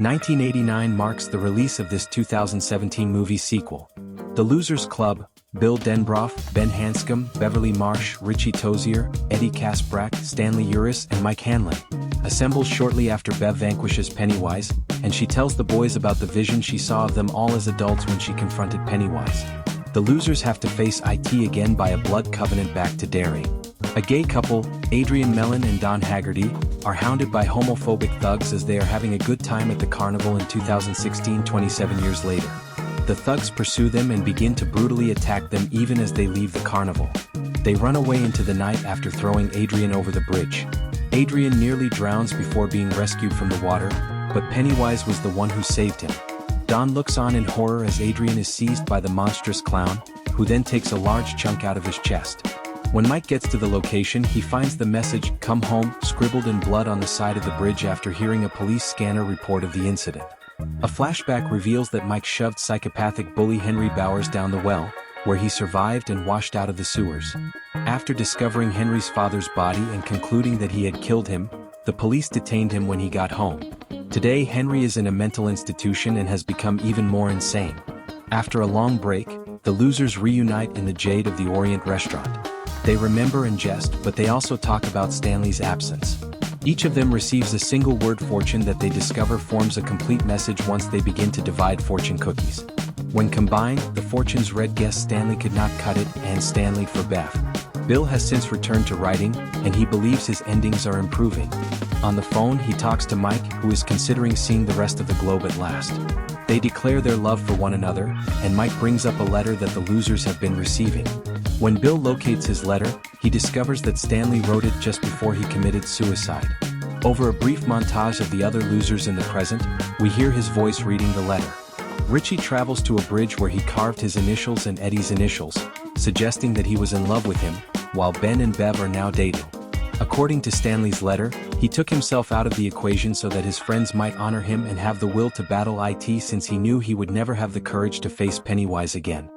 1989 marks the release of this 2017 movie sequel. The Losers Club, Bill Denbrough, Ben Hanscom, Beverly Marsh, Richie Tozier, Eddie Kaspbrak, Stanley Uris and Mike Hanlon, assembles shortly after Bev vanquishes Pennywise, and she tells the boys about the vision she saw of them all as adults when she confronted Pennywise. The losers have to face it again by a blood covenant back to Derry. A gay couple, Adrian, Mellon and Don Hagarty, are hounded by homophobic thugs as they are having a good time at the carnival in 2016, 27 years later. The thugs pursue them and begin to brutally attack them even as they leave the carnival. They run away into the night after throwing Adrian over the bridge. Adrian nearly drowns before being rescued from the water, but Pennywise was the one who saved him. Don looks on in horror as Adrian is seized by the monstrous clown, who then takes a large chunk out of his chest. When Mike gets to the location, he finds the message, "Come home," scribbled in blood on the side of the bridge after hearing a police scanner report of the incident. A flashback reveals that Mike shoved psychopathic bully Henry Bowers down the well, where he survived and washed out of the sewers. After discovering Henry's father's body and concluding that he had killed him, the police detained him when he got home. Today, Henry is in a mental institution and has become even more insane. After a long break, the losers reunite in the Jade of the Orient restaurant. They remember and jest, but they also talk about Stanley's absence. Each of them receives a single word fortune that they discover forms a complete message once they begin to divide fortune cookies. When combined, the fortunes read guess Stanley could not cut it and Stanley for Beth. Bill has since returned to writing, and he believes his endings are improving. On the phone he talks to Mike, who is considering seeing the rest of the globe at last. They declare their love for one another, and Mike brings up a letter that the losers have been receiving. When Bill locates his letter, he discovers that Stanley wrote it just before he committed suicide. Over a brief montage of the other losers in the present, we hear his voice reading the letter. Richie travels to a bridge where he carved his initials and Eddie's initials, suggesting that he was in love with him, while Ben and Bev are now dating. According to Stanley's letter, he took himself out of the equation so that his friends might honor him and have the will to battle it since he knew he would never have the courage to face Pennywise again.